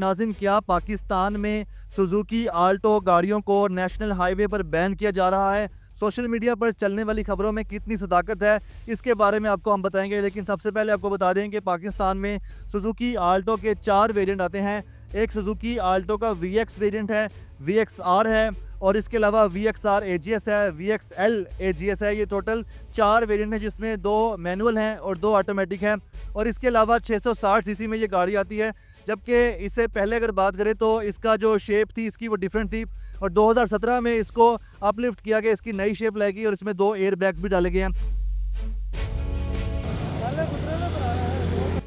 नाज़रीन, क्या पाकिस्तान में सुजुकी आल्टो गाड़ियों को नेशनल हाईवे पर बैन किया जा रहा है? सोशल मीडिया पर चलने वाली खबरों में कितनी सदाकत है, इसके बारे में आपको हम बताएंगे। लेकिन सबसे पहले आपको बता दें कि पाकिस्तान में सुजुकी आल्टो के 4 वेरिएंट आते हैं। एक सुजुकी आल्टो का VX वेरिएंट है, VXR है और इसके अलावा VXR AGS है, VXL AGS है। ये टोटल 4 वेरिएंट हैं जिसमें 2 मैनुअल हैं और 2 ऑटोमेटिक हैं। और इसके अलावा 660 सीसी में ये गाड़ी आती है, जबकि इससे पहले अगर बात करें तो इसका जो शेप थी इसकी वो डिफरेंट थी और 2017 में इसको अपलिफ्ट किया गया, इसकी नई शेप लाएगी और इसमें 2 एयर बैग्स भी डाले गए हैं।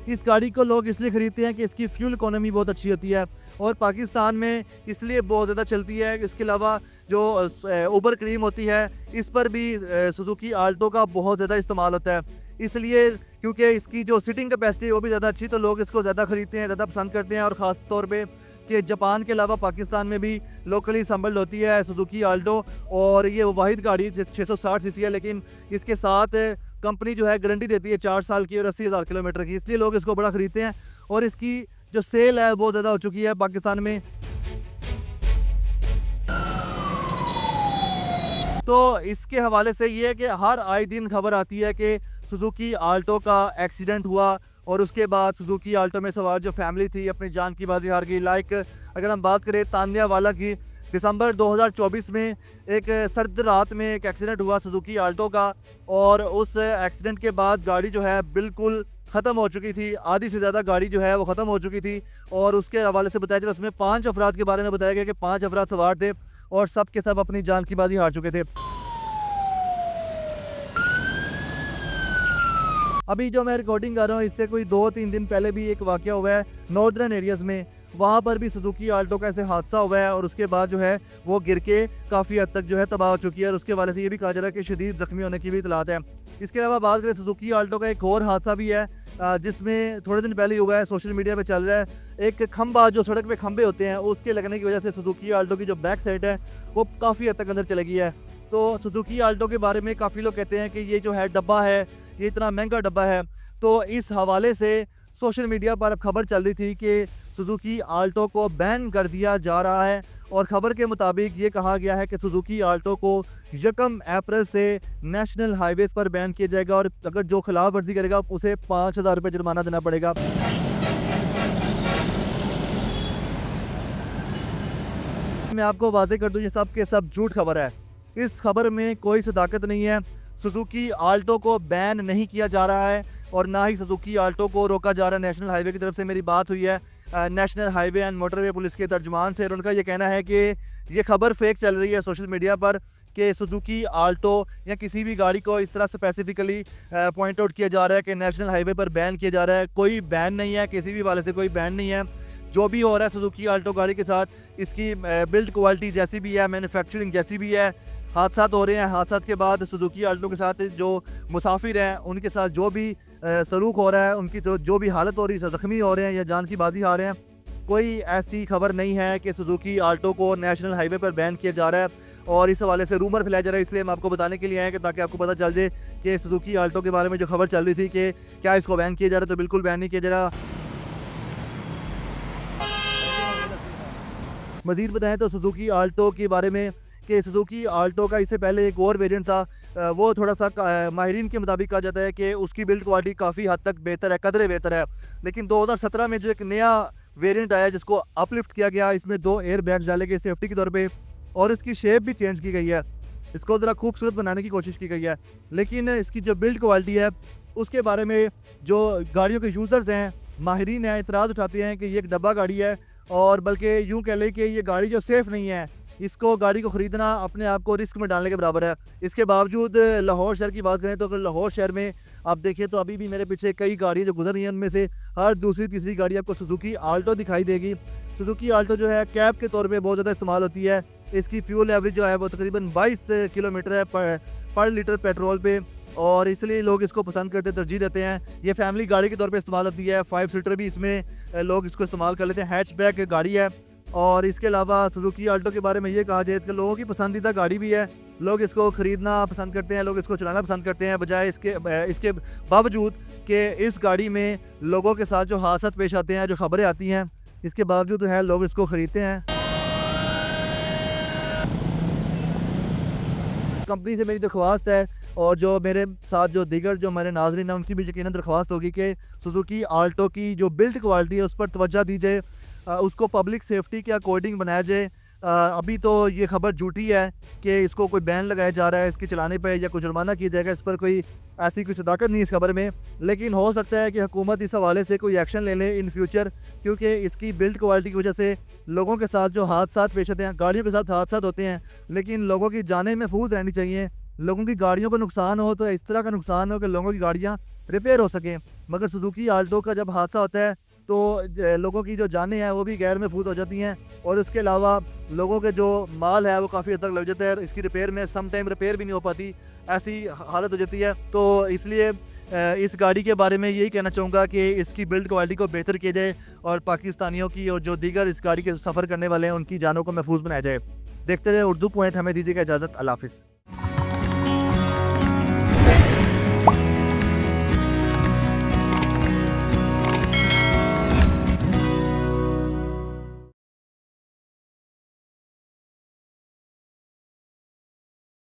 इस गाड़ी को लोग इसलिए खरीदते हैं कि इसकी फ्यूल इकोनॉमी बहुत अच्छी होती है और पाकिस्तान में इसलिए बहुत ज़्यादा चलती है। इसके अलावा जो उबर क्रीम होती है इस पर भी सुजुकी आल्टो का बहुत ज़्यादा इस्तेमाल होता है, इसलिए क्योंकि इसकी जो सीटिंग कैपेसिटी है वो भी ज़्यादा अच्छी, तो लोग इसको ज़्यादा ख़रीदते हैं, ज़्यादा पसंद करते हैं। और ख़ास तौर पे कि जापान के अलावा पाकिस्तान में भी लोकली असम्बल्ड होती है सुजुकी आल्टो और ये वाहिद गाड़ी 660 सीसी है, लेकिन इसके साथ कंपनी जो है गारंटी देती है 4 साल की और 80,000 किलोमीटर की, इसलिए लोग इसको बड़ा ख़रीदते हैं। और इसकी जो सेल है बहुत ज़्यादा हो चुकी है पाकिस्तान में। तो इसके हवाले से ये है कि हर आए दिन खबर आती है कि सुजुकी आल्टो का एक्सीडेंट हुआ और उसके बाद सुजुकी आल्टो में सवार जो फैमिली थी अपनी जान की बाजी हार गई। लाइक अगर हम बात करें तांदियावाला की, दिसंबर 2024 में एक सर्द रात में एक एक्सीडेंट हुआ सुजुकी आल्टो का और उस एक्सीडेंट के बाद गाड़ी जो है बिल्कुल ख़त्म हो चुकी थी, आधी से ज़्यादा गाड़ी जो है वो ख़त्म हो चुकी थी। और उसके हवाले से बताया जाए उसमें 5 अफराद के बारे में बताया गया कि 5 अफराद सवार थे और सब के सब अपनी जान की बाजी हार चुके थे। अभी जो मैं रिकॉर्डिंग कर रहा हूँ इससे कोई 2-3 दिन पहले भी एक वाक़या हुआ है नॉर्दर्न एरियाज़ में, वहाँ पर भी सुजुकी आल्टो का ऐसे हादसा हुआ है और उसके बाद जो है वो गिर के काफ़ी हद तक जो है तबाह हो चुकी है और उसके वाले से ये भी कहा जा रहा है कि शदीद ज़ख्मी होने की भी इतलात है। इसके अलावा बात करें सुजुकी आल्टो का एक और हादसा भी है जिसमें थोड़े दिन पहले हुआ है, सोशल मीडिया पे चल रहा है। एक खंबा जो सड़क पे खंबे होते हैं उसके लगने की वजह से सुजुकी आल्टो की जो बैक साइड है वो काफ़ी हद तक अंदर चली गई है। तो सुजुकी आल्टो के बारे में काफ़ी लोग कहते हैं कि ये जो है डब्बा है ये इतना महंगा डब्बा है। तो इस हवाले से सोशल मीडिया पर अब खबर चल रही थी कि सुजुकी आल्टो को बैन कर दिया जा रहा है और ख़बर के मुताबिक ये कहा गया है कि सुजुकी आल्टो को 1 अप्रैल से नेशनल हाईवेज़ पर बैन किया जाएगा और अगर जो खिलाफ वर्जी करेगा उसे 5,000 रुपये जुर्माना देना पड़ेगा। मैं आपको वाज़ेह कर दूं ये सब के सब झूठ खबर है, इस खबर में कोई सदाकत नहीं है। सुजुकी आल्टो को बैन नहीं किया जा रहा है और ना ही सुजुकी आल्टो को रोका जा रहा है। नेशनल हाईवे की तरफ से मेरी बात हुई है national highway and motorway police के तर्जुमान से और उनका ये कहना है कि ये खबर फेक चल रही है सोशल मीडिया पर कि सुजुकी आल्टो या किसी भी गाड़ी को इस तरह स्पेसिफिकली पॉइंट आउट किया जा रहा है कि नेशनल हाईवे पर बैन किया जा रहा है। कोई बैन नहीं है, किसी भी वाले से कोई बैन नहीं है। जो भी हो रहा है सुजुकी आल्टो गाड़ी के साथ, इसकी बिल्ड क्वालिटी जैसी भी है, मैन्युफैक्चरिंग जैसी भी है, हादसा हो रहे हैं, हादसा के बाद सुजुकी आल्टो के साथ जो मुसाफिर हैं उनके साथ जो भी सलूक हो रहा है, उनकी जो भी हालत हो रही है, ज़ख्मी हो रहे हैं या जान की बाजी हार रहे हैं, कोई ऐसी खबर नहीं है कि सुजुकी आल्टो को नेशनल हाईवे पर बैन किया जा रहा है। और इस हवाले से रूमर फैलाया जा रहा है, इसलिए हम आपको बताने के लिए आए कि ताकि आपको पता चल जाए कि सुजुकी आल्टो के बारे में जो खबर चल रही थी कि क्या इसको बैन किया जा रहा है, तो बिल्कुल बैन नहीं किया जा रहा। मज़ीद बताएं तो सुजुकी आल्टो के बारे में कि सुजुकी आल्टो का इससे पहले एक और वेरिएंट था, वो थोड़ा सा माहिरीन के मुताबिक कहा जाता है कि उसकी बिल्ड क्वालिटी काफ़ी हद तक बेहतर है, कदरे बेहतर है। लेकिन 2017 में जो एक नया वेरिएंट आया जिसको अपलिफ्ट किया गया, इसमें 2 एयर बैग्स डाले गए सेफ्टी के तौर पे और इसकी शेप भी चेंज की गई है, इसको ज़रा खूबसूरत बनाने की कोशिश की गई है। लेकिन इसकी जो बिल्ड क्वालिटी है उसके बारे में जो गाड़ियों के यूज़र्स हैं, माहिरीन हैं, इतराज़ उठाते हैं कि ये एक डब्बा गाड़ी है और बल्कि यूँ कह लें कि ये गाड़ी जो सेफ़ नहीं है, इसको गाड़ी को ख़रीदना अपने आप को रिस्क में डालने के बराबर है। इसके बावजूद लाहौर शहर की बात करें तो अगर लाहौर शहर में आप देखें तो अभी भी मेरे पीछे कई गाड़ियाँ जो गुजर रही हैं, उनमें से हर दूसरी तीसरी गाड़ी आपको सुजुकी आल्टो दिखाई देगी। सुजुकी आल्टो जो है कैब के तौर पे बहुत ज़्यादा इस्तेमाल होती है। इसकी फ्यूल एवरेज जो है वो तकरीबन 22 किलोमीटर है पर लीटर पेट्रोल पे और इसलिए लोग इसको पसंद करते तरजीह देते हैं। ये फैमिली गाड़ी के तौर पे इस्तेमाल होती है, 5 सीटर भी इसमें लोग इसको इस्तेमाल कर लेते हैं, हैचबैक गाड़ी है। और इसके अलावा सुजुकी आल्टो के बारे में ये कहा जाए कि लोगों की पसंदीदा गाड़ी भी है, लोग इसको ख़रीदना पसंद करते हैं, लोग इसको चलाना पसंद करते हैं, बजाय इसके बावजूद कि इस गाड़ी में लोगों के साथ जो हादसा पेश आते हैं, जो ख़बरें आती हैं इसके बावजूद जो है लोग इसको ख़रीदते हैं। कंपनी से मेरी दरख्वास्त है और जो मेरे साथ जो दीगर जो हमारे नाज़रीन हैं उनकी भी यकीनन दरख्वास्त होगी कि सुजुकी आल्टो की जो बिल्ड क्वालिटी है उस पर तवज्जो दी जाए, उसको पब्लिक सेफ्टी के अकॉर्डिंग बनाया जाए। अभी तो ये खबर झूठी है कि इसको कोई बैन लगाया जा रहा है इसके चलाने पे या कोई जुर्माना किया जाएगा, इस पर कोई ऐसी कोई सदाकत नहीं इस खबर में। लेकिन हो सकता है कि हुकूमत इस हवाले से कोई एक्शन ले ले इन फ्यूचर, क्योंकि इसकी बिल्ड क्वालिटी की वजह से लोगों के साथ जो हादसा पेश होते हैं, गाड़ियों के साथ हादसा होते हैं, लेकिन लोगों की जानें महफूज रहनी चाहिए। लोगों की गाड़ियों को नुकसान हो तो इस तरह का नुकसान हो कि लोगों की गाड़ियाँ रिपेयर हो सकें, मगर सुजुकी आल्टो का जब हादसा होता है तो लोगों की जो जानें हैं वो भी गैर महफूज हो जाती हैं, और इसके अलावा लोगों के जो माल है वो काफ़ी हद तक लग जाता है। इसकी रिपेयर में सम टाइम रिपेयर भी नहीं हो पाती, ऐसी हालत हो जाती है। तो इसलिए इस गाड़ी के बारे में यही कहना चाहूँगा कि इसकी बिल्ड क्वालिटी को बेहतर किया जाए और पाकिस्तानियों की और जो दीगर इस गाड़ी के सफ़र करने वाले हैं उनकी जानों को महफूज बनाया जाए। देखते रहे उर्दू पॉइंट, हमें दीजिएगा इजाज़त। अल्लाह हाफ़िज़।